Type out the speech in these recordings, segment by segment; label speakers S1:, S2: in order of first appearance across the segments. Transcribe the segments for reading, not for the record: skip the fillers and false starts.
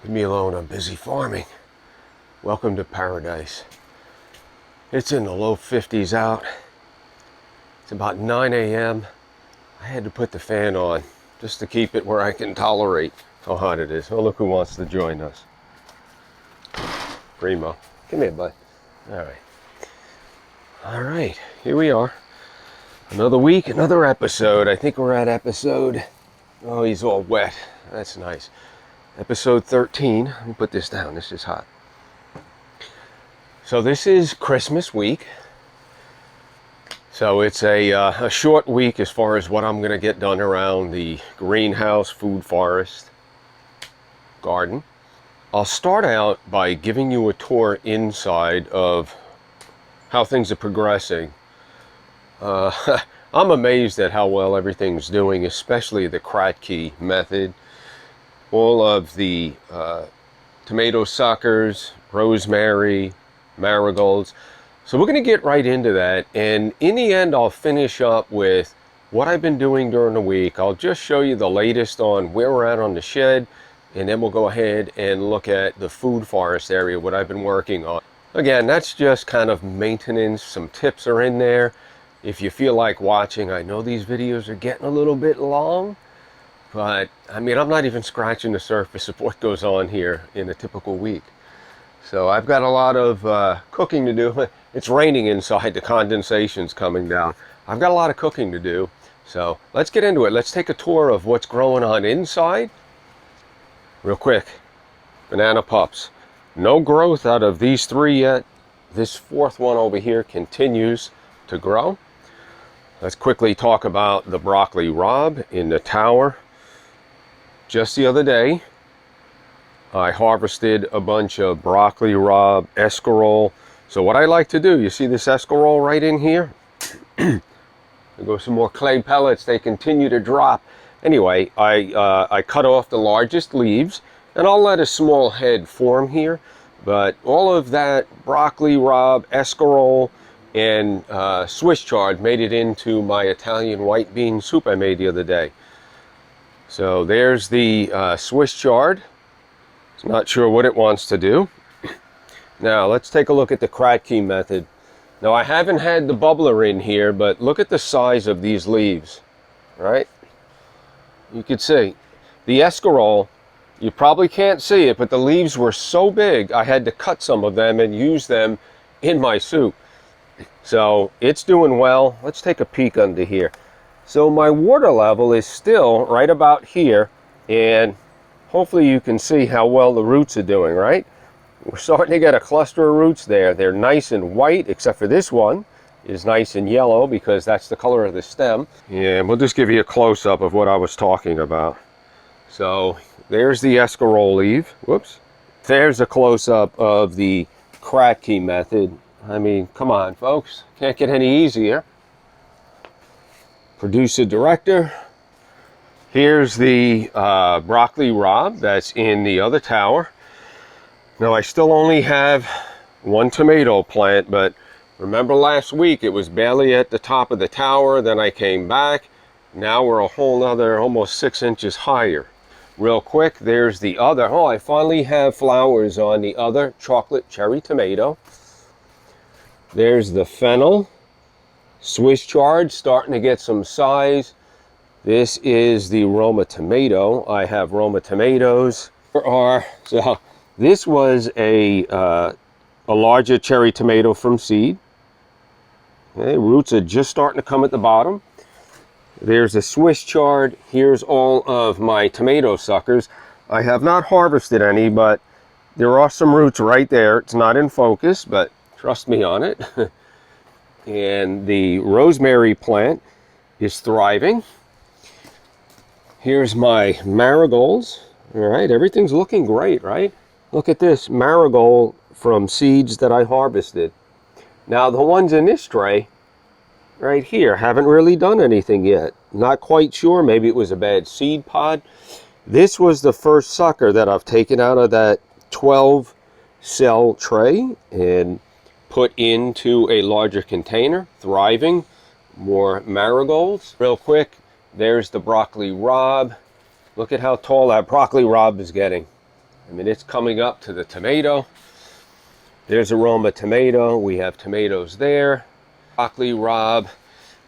S1: Leave me alone, I'm busy farming. Welcome to paradise. It's in the low 50s out. It's about 9 a.m. I had to put the fan on just to keep it where I can tolerate how hot it is. Oh, look who wants to join us. Primo. Come here, bud. All right, here we are. Another week, another episode. I think we're at episode, oh, he's all wet. That's nice. Episode 13. Let me put this down. This is hot. So this is Christmas week. So it's a short week as far as what I'm going to get done around the greenhouse, food forest, garden. I'll start out by giving you a tour inside of how things are progressing. I'm amazed at how well everything's doing, especially the Kratky method. All of the tomato suckers, rosemary, marigolds. So we're going to get right into that, and in the end I'll finish up with what I've been doing during the week. I'll just show you the latest on where we're at on the shed, and then we'll go ahead and look at the food forest area, what I've been working on. Again, that's just kind of maintenance. Some tips are in there if you feel like watching. I know these videos are getting a little bit long, but I mean, I'm not even scratching the surface of what goes on here in a typical week. So I've got a lot of cooking to do. It's raining inside, the condensation's coming down. I've got a lot of cooking to do. So let's get into it. Let's take a tour of what's growing on inside. Real quick, banana pups. No growth out of these three yet. This fourth one over here continues to grow. Let's quickly talk about the broccoli rabe in the tower. Just the other day, I harvested a bunch of broccoli rabe escarole. So what I like to do, you see this escarole right in here? There go some more clay pellets. They continue to drop. Anyway, I cut off the largest leaves, and I'll let a small head form here. But all of that broccoli rabe, escarole, and Swiss chard made it into my Italian white bean soup I made the other day. So there's the Swiss chard. It's not sure what it wants to do. Now let's take a look at the Kratky method. Now I haven't had the bubbler in here, but look at the size of these leaves, right? You can see the escarole, you probably can't see it, but the leaves were so big I had to cut some of them and use them in my soup. So it's doing well. Let's take a peek under here. So my water level is still right about here, and hopefully you can see how well the roots are doing, right? We're starting to get a cluster of roots there. They're nice and white, except for this one is nice and yellow because that's the color of the stem. And we'll just give you a close-up of what I was talking about. So there's the escarole leaf. Whoops. There's a close-up of the Kratky method. I mean, come on, folks. Can't get any easier. Producer director. Here's the broccoli rabe that's in the other tower. Now I still only have one tomato plant, but remember last week it was barely at the top of the tower, then I came back. Now we're a whole other almost 6 inches higher. Real quick, there's the other. Oh, I finally have flowers on the other chocolate cherry tomato. There's the fennel. Swiss chard starting to get some size. This is the Roma tomato. I have Roma tomatoes. So this was a larger cherry tomato from seed. Okay, roots are just starting to come at the bottom. There's a Swiss chard. Here's all of my tomato suckers. I have not harvested any, but there are some roots right there. It's not in focus, but trust me on it. And the rosemary plant is thriving. Here's my marigolds. All right, everything's looking great, right? Look at this marigold from seeds that I harvested. Now the ones in this tray right here haven't really done anything yet. Not quite sure, maybe it was a bad seed pod. This was the first sucker that I've taken out of that 12 cell tray and put into a larger container, thriving. More marigolds. Real quick, there's the broccoli rabe. Look at how tall that broccoli rabe is getting. I mean, it's coming up to the tomato. There's a Roma tomato. We have tomatoes there. Broccoli, Rob.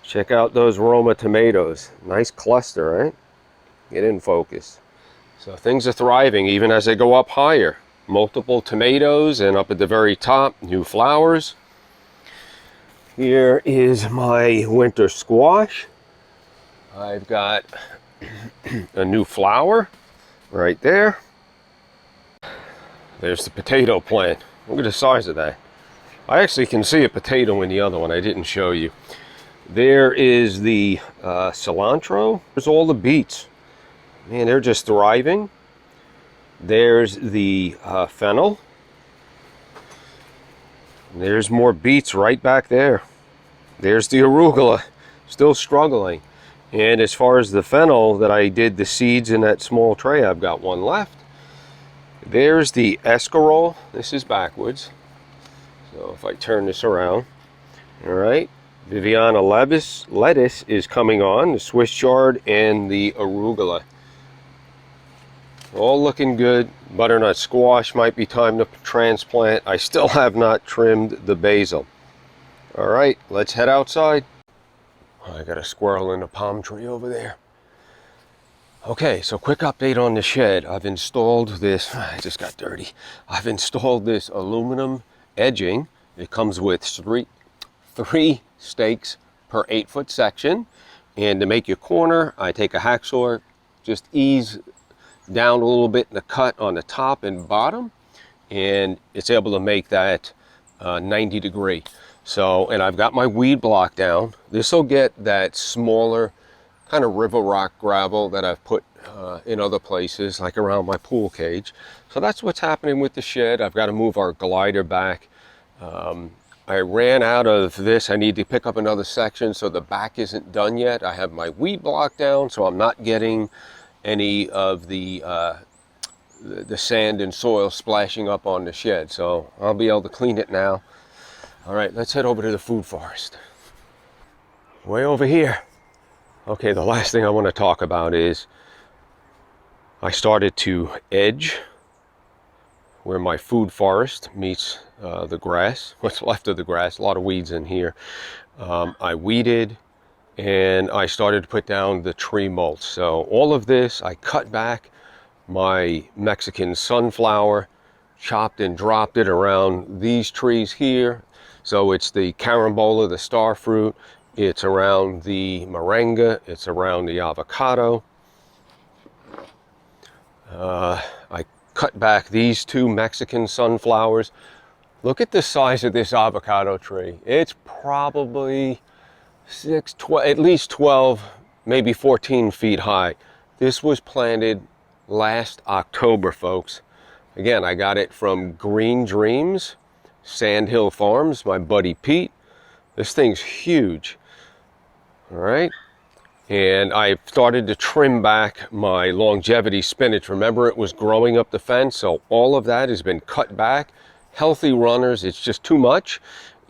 S1: Check out those Roma tomatoes. Nice cluster, right? Get in focus. So things are thriving even as they go up higher. Multiple tomatoes, and up at the very top, new flowers. Here is my winter squash. I've got a new flower right there. There's the potato plant. Look at the size of that. I actually can see a potato in the other one. I didn't show you. There is the cilantro. There's all the beets. Man, they're just thriving. There's the fennel. There's more beets right back there. There's the arugula, still struggling. And as far as the fennel that I did the seeds in that small tray, I've got one left. There's the escarole. This is backwards. So if I turn this around, all right. Viviana lettuce is coming on, the Swiss chard and the arugula. All looking good. Butternut squash might be time to transplant. I still have not trimmed the basil. All right, let's head outside. I got a squirrel in a palm tree over there. Okay, so quick update on the shed. I've installed this, I just got dirty. I've installed this aluminum edging. It comes with three stakes per 8-foot section. And to make your corner, I take a hacksaw, just ease down a little bit in the cut on the top and bottom, and it's able to make that 90 degree. So, and I've got my weed block down. This will get that smaller kind of river rock gravel that I've put in other places, like around my pool cage. So that's what's happening with the shed. I've got to move our glider back. I ran out of this. I need to pick up another section, so the back isn't done yet. I have my weed block down, so I'm not getting any of the sand and soil splashing up on the shed. So I'll be able to clean it now. All right, let's head over to the food forest. Way over here. Okay, the last thing I want to talk about is I started to edge where my food forest meets the grass, what's left of the grass, a lot of weeds in here. I weeded and I started to put down the tree mulch. So all of this, I cut back my Mexican sunflower, chopped and dropped it around these trees here. So it's the carambola, the star fruit, it's around the moringa, it's around the avocado. I 12 back these 2 Mexican sunflowers. Look at the size of this avocado tree. It's probably 12, at least 12, maybe 14 feet high. This was planted last October, folks. Again, I got it from Green Dreams, Sandhill Farms, my buddy Pete. This thing's huge. All right. And I started to trim back my longevity spinach. Remember, it was growing up the fence, so all of that has been cut back. Healthy runners, it's just too much.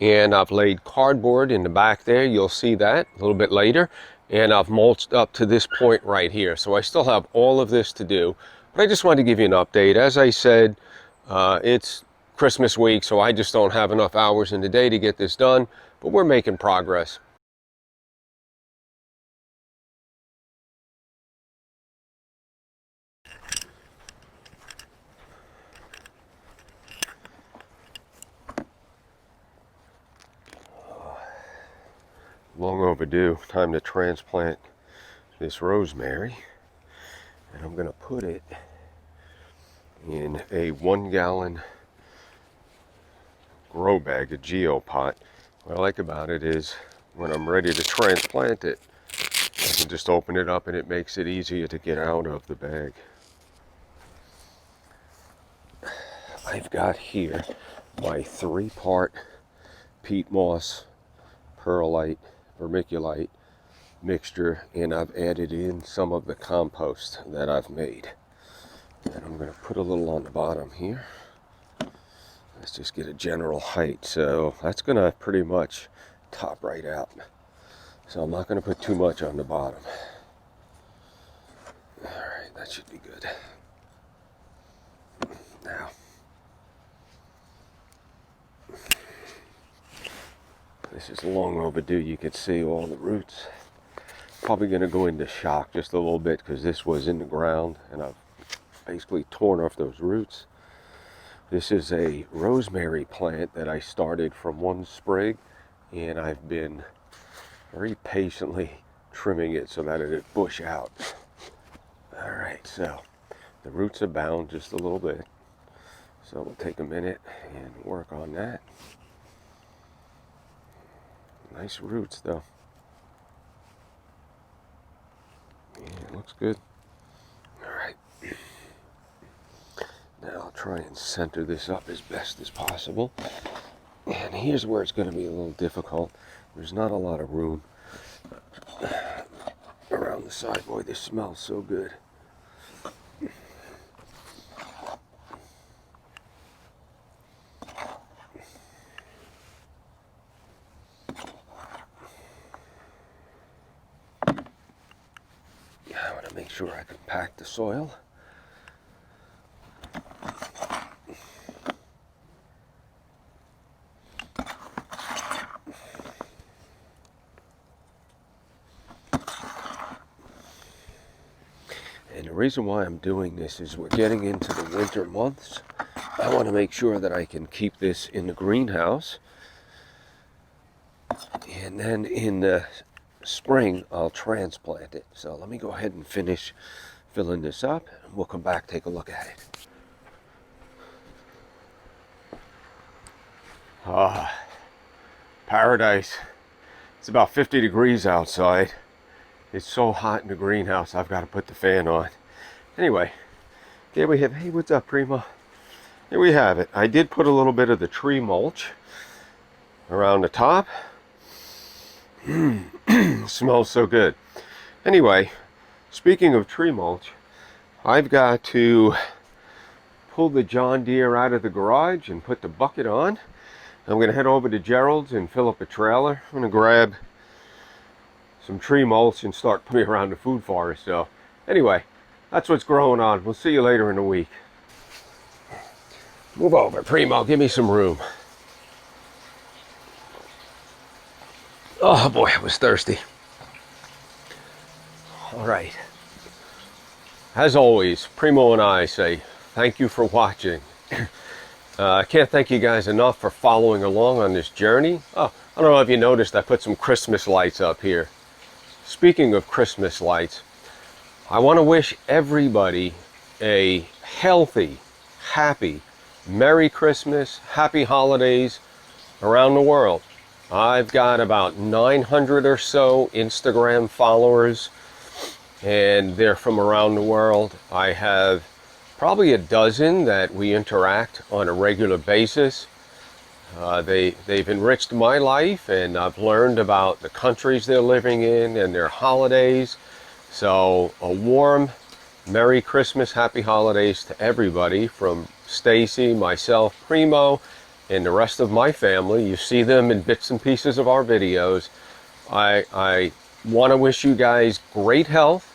S1: And I've laid cardboard in the back there. You'll see that a little bit later. And I've mulched up to this point right here. So I still have all of this to do. But I just wanted to give you an update. As I said, it's Christmas week, so I just don't have enough hours in the day to get this done. But we're making progress. Long overdue. Time to transplant this rosemary. And I'm going to put it in a 1-gallon grow bag, a geopot. What I like about it is when I'm ready to transplant it, I can just open it up and it makes it easier to get out of the bag. I've got here my 3-part peat moss, perlite, vermiculite mixture, and I've added in some of the compost that I've made. And I'm going to put a little on the bottom here. Let's just get a general height. So that's going to pretty much top right out. So I'm not going to put too much on the bottom. All right, that should be good. Now, this is long overdue. You can see all the roots. Probably going to go into shock just a little bit because this was in the ground and I've basically torn off those roots. This is a rosemary plant that I started from one sprig, and I've been very patiently trimming it so that it'd bush out. All right, so the roots are bound just a little bit, so we'll take a minute and work on that. Nice roots though. Yeah, it looks good. All right. Now I'll try and center this up as best as possible. And here's where it's going to be a little difficult. There's not a lot of room around the side. Boy, this smells so good. I want to make sure I compact the soil. And the reason why I'm doing this is we're getting into the winter months. I want to make sure that I can keep this in the greenhouse. And then in the spring, I'll transplant it. So let me go ahead and finish filling this up, and we'll come back, take a look at it. Ah, paradise. It's about 50 degrees outside. It's so hot in the greenhouse, I've got to put the fan on. Anyway, here we have, hey, what's up, Primo? Here we have it. I did put a little bit of the tree mulch around the top. Smells so good. Anyway, speaking of tree mulch, I've got to pull the John Deere out of the garage and put the bucket on. I'm going to head over to Gerald's and fill up a trailer. I'm going to grab some tree mulch and start putting it around the food forest. So anyway, that's what's growing on. We'll see you later in the week. Move over, Primo, give me some room. Oh boy, I was thirsty. All right. As always, Primo and I say thank you for watching. I can't thank you guys enough for following along on this journey. Oh, I don't know if you noticed, I put some Christmas lights up here. Speaking of Christmas lights, I want to wish everybody a healthy, happy, Merry Christmas, Happy Holidays around the world. I've got about 900 or so Instagram followers, and they're from around the world. I have probably a dozen that we interact on a regular basis. They've enriched my life, and I've learned about the countries they're living in and their holidays. So a warm Merry Christmas, Happy Holidays to everybody from Stacy, myself, Primo, and the rest of my family. You see them in bits and pieces of our videos. I want to wish you guys great health.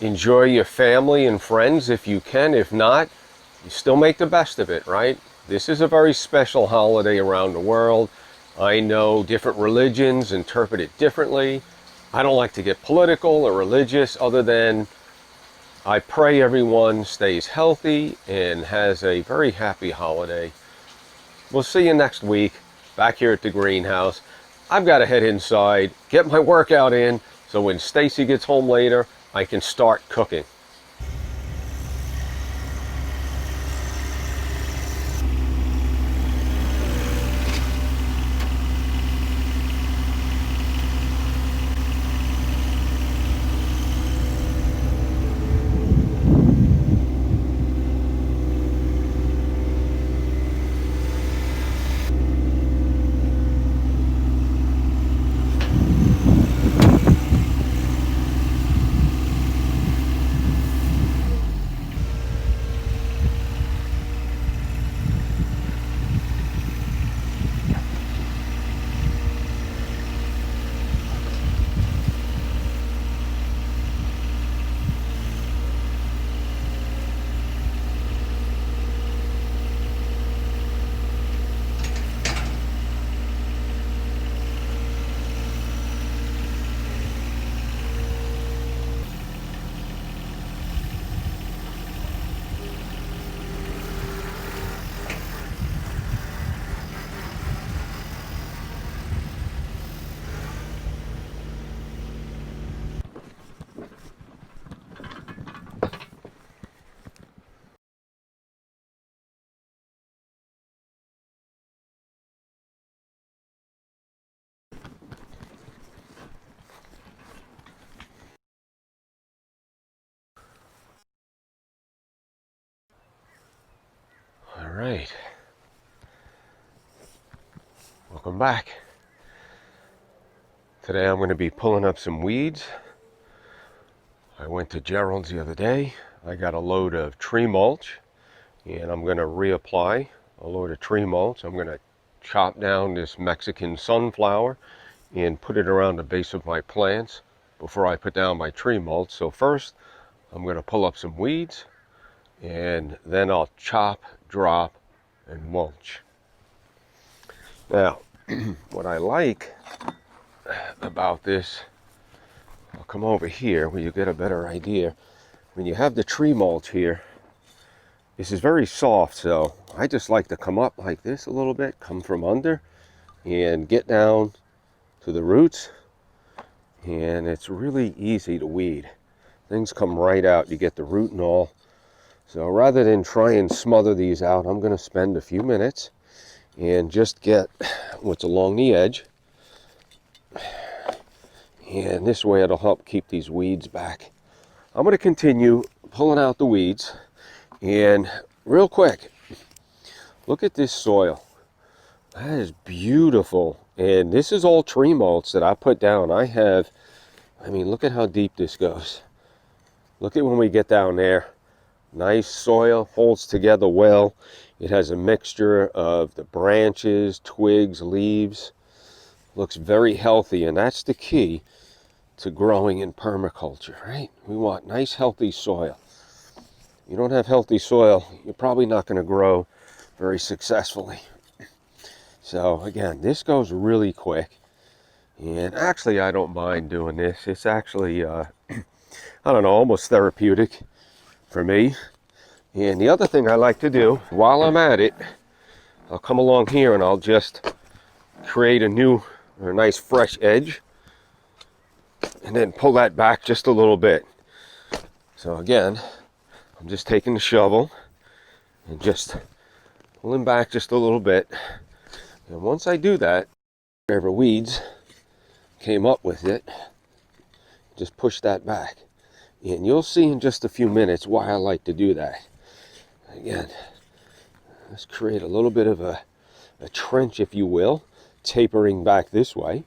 S1: Enjoy your family and friends if you can. If not, you still make the best of it, right? This is a very special holiday around the world. I know different religions interpret it differently. I don't like to get political or religious, other than I pray everyone stays healthy and has a very happy holiday. We'll see you next week back here at the greenhouse. I've got to head inside, get my workout in, so when Stacy gets home later, I can start cooking. right. Welcome back. Today I'm going to be pulling up some weeds. I went to Gerald's the other day. I got a load of tree mulch, and I'm going to reapply a load of tree mulch. I'm going to chop down this Mexican sunflower and put it around the base of my plants before I put down my tree mulch. So first, I'm going to pull up some weeds, and then I'll chop, drop, and mulch. Now, what I like about this, I'll come over here where you get a better idea. When you have the tree mulch here, this is very soft, so I just like to come up like this a little bit, come from under, and get down to the roots, and it's really easy to weed. Things come right out. You get the root and all. So rather than try and smother these out, I'm going to spend a few minutes and just get what's along the edge. And this way it'll help keep these weeds back. I'm going to continue pulling out the weeds. And real quick, look at this soil. That is beautiful. And this is all tree mulch that I put down. I mean, look at how deep this goes. Look at when we get down there. Nice soil, holds together well. It has a mixture of the branches, twigs, leaves. Looks very healthy, and that's the key to growing in permaculture, right? We want nice, healthy soil. You don't have healthy soil, you're probably not going to grow very successfully. So again, this goes really quick. And actually, I don't mind doing this. It's actually, I don't know, almost therapeutic for me. And the other thing I like to do while I'm at it, I'll come along here and I'll just create a nice fresh edge, and then pull that back just a little bit. So again, I'm just taking the shovel and just pulling back just a little bit. And once I do that, whatever weeds came up with it, just push that back. And you'll see in just a few minutes why I like to do that. Again, let's create a little bit of a trench, if you will, tapering back this way.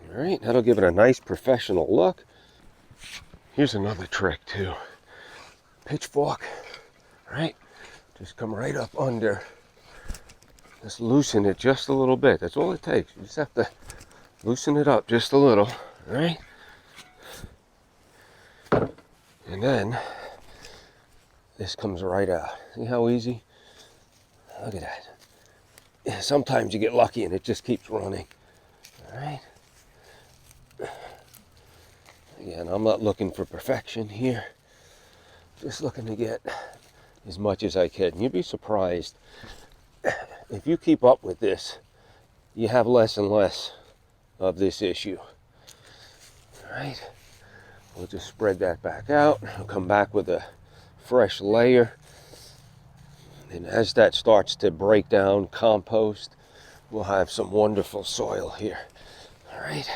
S1: All right, that'll give it a nice professional look. Here's another trick too. Pitchfork, right? Just come right up under. Just loosen it just a little bit. That's all it takes. You just have to loosen it up just a little, right? And then this comes right out. See how easy? Look at that. Sometimes you get lucky and it just keeps running. All right. Again, I'm not looking for perfection here. Just looking to get as much as I can. You'd be surprised. If you keep up with this, you have less and less of this issue. All right. We'll just spread that back out. I'll come back with a fresh layer. And as that starts to break down, compost, we'll have some wonderful soil here. All right.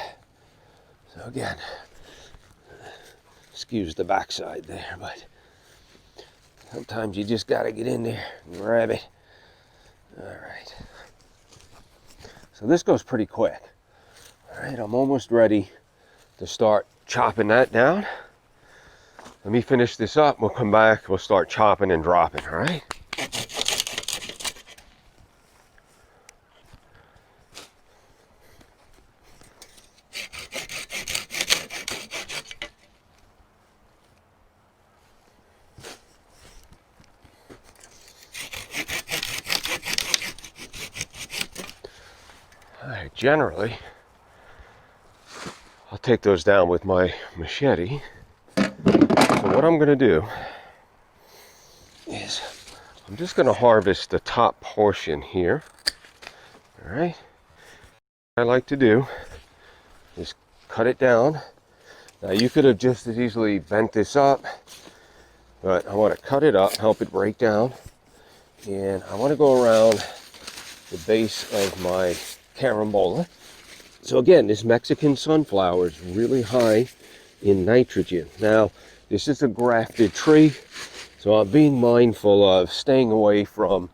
S1: So again, excuse the backside there, but sometimes you just got to get in there and grab it. All right. So this goes pretty quick. All right, I'm almost ready to start chopping that down. Let me finish this up. We'll come back. We'll start chopping and dropping. All right. Generally, I'll take those down with my machete. So what I'm going to do is I'm just going to harvest the top portion here. All right. What I like to do is cut it down. Now you could have just as easily bent this up, but I want to cut it up, help it break down. And I want to go around the base of my carambola. So again, this Mexican sunflower is really high in nitrogen. Now, this is a grafted tree, So I'm being mindful of staying away from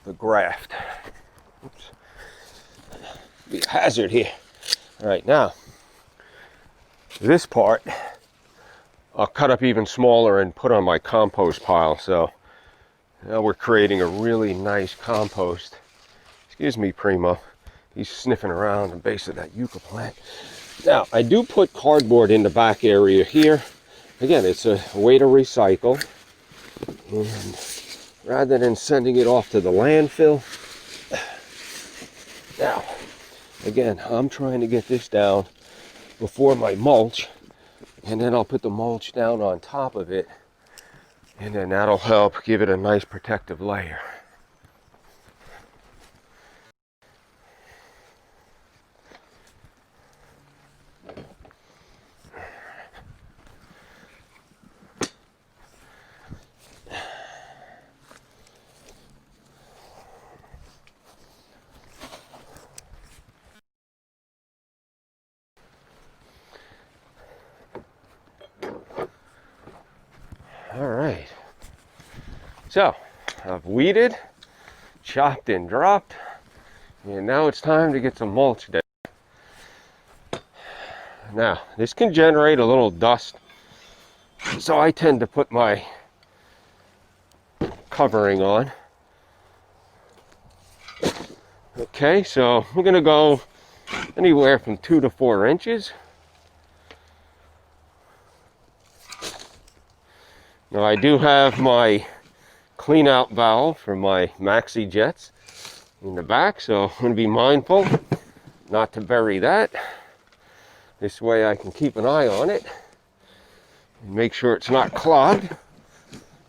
S1: the graft. Oops. Be a hazard here. All right, now this part I'll cut up even smaller and put on my compost pile. So now we're creating a really nice compost. Excuse me, Primo. He's sniffing around the base of that yucca plant. Now, I do put cardboard in the back area here. Again, it's a way to recycle. And rather than sending it off to the landfill. Now, again, I'm trying to get this down before my mulch. And then I'll put the mulch down on top of it. And then that'll help give it a nice protective layer. All right, so I've weeded, chopped and dropped, and now it's time to get some mulch down. Now, this can generate a little dust, so I tend to put my covering on. Okay, so we're gonna go anywhere from 2 to 4 inches. Now I do have my clean out valve for my maxi jets in the back, so I'm going to be mindful not to bury that. This way I can keep an eye on it and make sure it's not clogged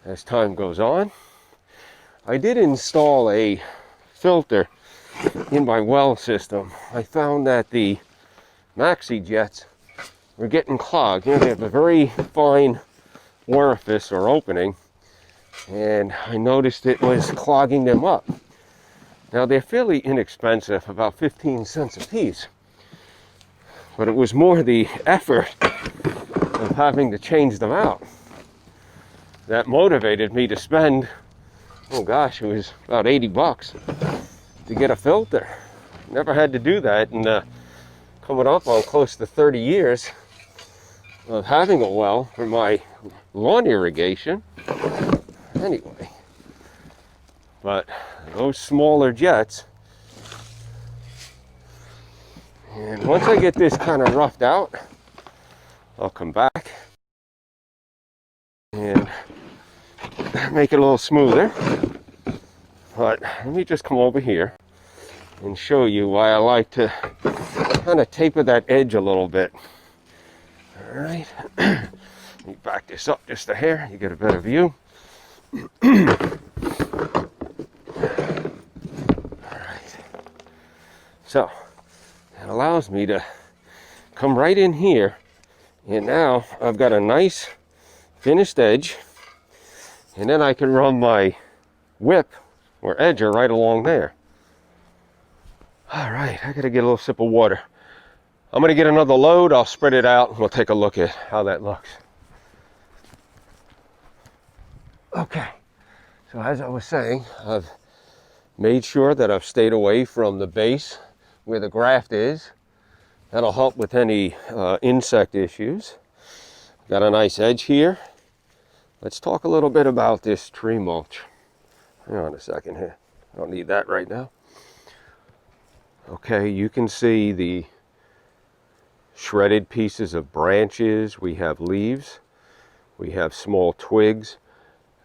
S1: as time goes on. I did install a filter in my well system. I found that the maxi jets were getting clogged. You know, they have a very fine orifice or opening, and I noticed it was clogging them up. Now they're fairly inexpensive, about 15 cents a piece, but it was more the effort of having to change them out that motivated me to spend, oh gosh, it was about 80 bucks to get a filter. Never had to do that, and coming up on close to 30 years of having a well for my lawn irrigation. Anyway, but those smaller jets, and once I get this kind of roughed out, I'll come back and make it a little smoother. But let me just come over here and show you why I like to kind of taper that edge a little bit. All right, let me back this up just a hair, you get a better view. All right, so it allows me to come right in here, and now I've got a nice finished edge, and then I can run my whip or edger right along there. All right, I gotta get a little sip of water. I'm going to get another load, I'll spread it out, and we'll take a look at how that looks. Okay, so as I was saying, I've made sure that I've stayed away from the base where the graft is. That'll help with any insect issues. Got a nice edge here. Let's talk a little bit about this tree mulch. Hang on a second here. I don't need that right now. Okay, you can see the shredded pieces of branches, we have leaves, we have small twigs.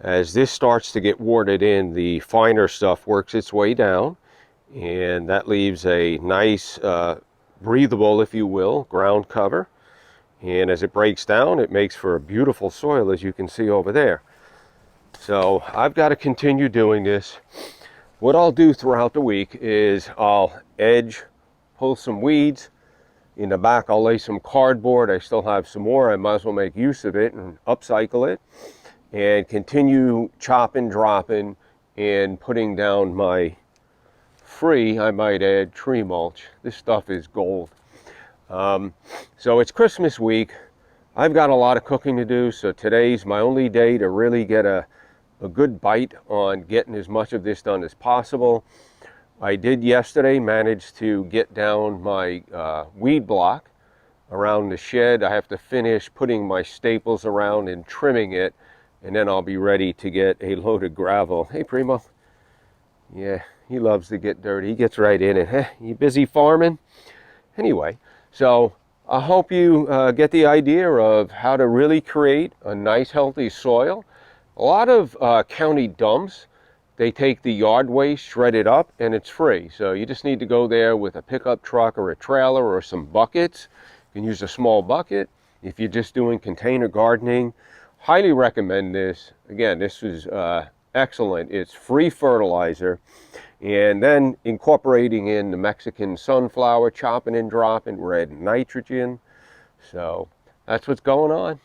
S1: As this starts to get warded in, the finer stuff works its way down, and that leaves a nice breathable, if you will, ground cover. And as it breaks down, it makes for a beautiful soil, as you can see over there. So I've got to continue doing this. What I'll do throughout the week is I'll edge, pull some weeds. In the back, I'll lay some cardboard. I still have some more. I might as well make use of it and upcycle it and continue chopping, dropping, and putting down my free, I might add, tree mulch. This stuff is gold. So it's Christmas week. I've got a lot of cooking to do, so today's my only day to really get a a good bite on getting as much of this done as possible. I did yesterday manage to get down my weed block around the shed. I have to finish putting my staples around and trimming it, and then I'll be ready to get a load of gravel. Hey, Primo. Yeah, he loves to get dirty. He gets right in it. You busy farming? Anyway, so I hope you get the idea of how to really create a nice, healthy soil. A lot of county dumps, they take the yard waste, shred it up, and it's free. So you just need to go there with a pickup truck or a trailer or some buckets. You can use a small bucket. If you're just doing container gardening, highly recommend this. Again, this is excellent. It's free fertilizer. And then incorporating in the Mexican sunflower, chopping and dropping, red nitrogen. So that's what's going on.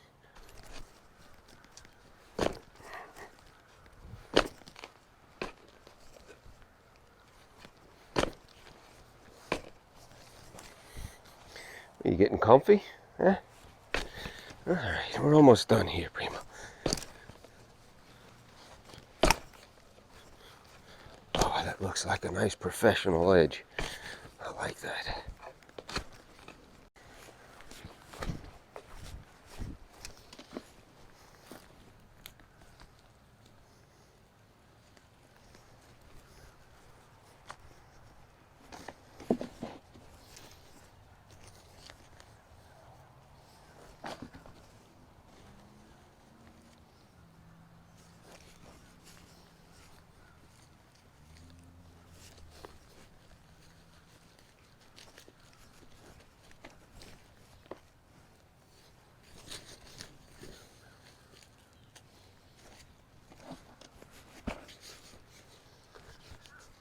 S1: Are you getting comfy? Huh? All right, we're almost done here, Primo. Oh, that looks like a nice professional edge. I like that.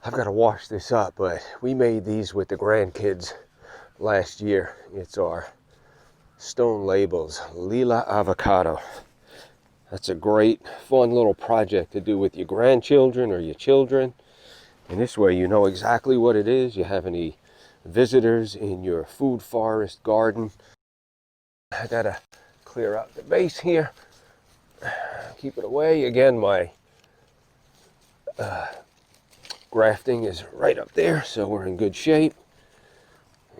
S1: I've got to wash this up, but we made these with the grandkids last year. It's our stone labels, Lila Avocado. That's a great, fun little project to do with your grandchildren or your children. And this way you know exactly what it is. You have any visitors in your food forest garden. I gotta clear out the base here. Keep it away. Again, my grafting is right up there, so we're in good shape.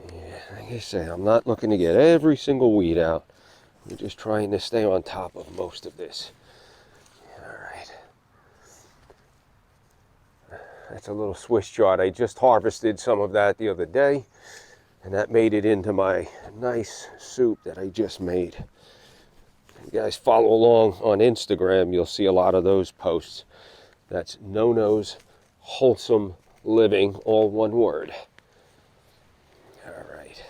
S1: Yeah, like I say, I'm not looking to get every single weed out. We're just trying to stay on top of most of this. All right. That's a little Swiss chard. I just harvested some of that the other day, and that made it into my nice soup that I just made. If you guys follow along on Instagram, you'll see a lot of those posts. That's Nono's Wholesome Living, all one word. All right.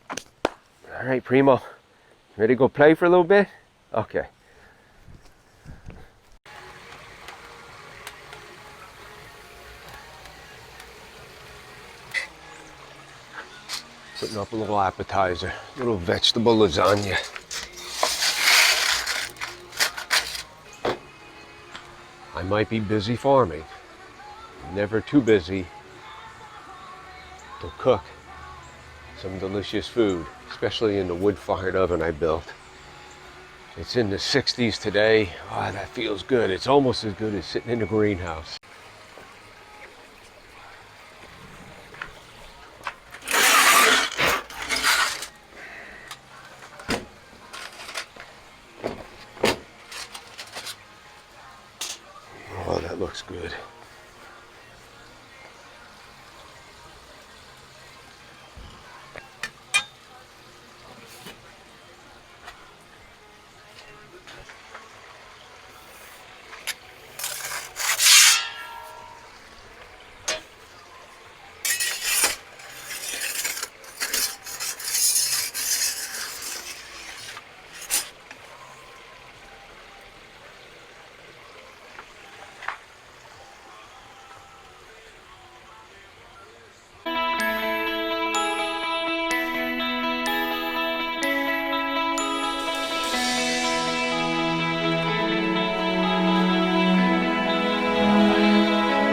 S1: All right, Primo. Ready to go play for a little bit? Okay. Putting up a little appetizer, a little vegetable lasagna. I might be busy farming, never too busy to cook some delicious food, especially in the wood-fired oven I built. It's in the 60s today. Oh, that feels good. It's almost as good as sitting in a greenhouse. Oh, that looks good.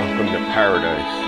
S1: Welcome to paradise.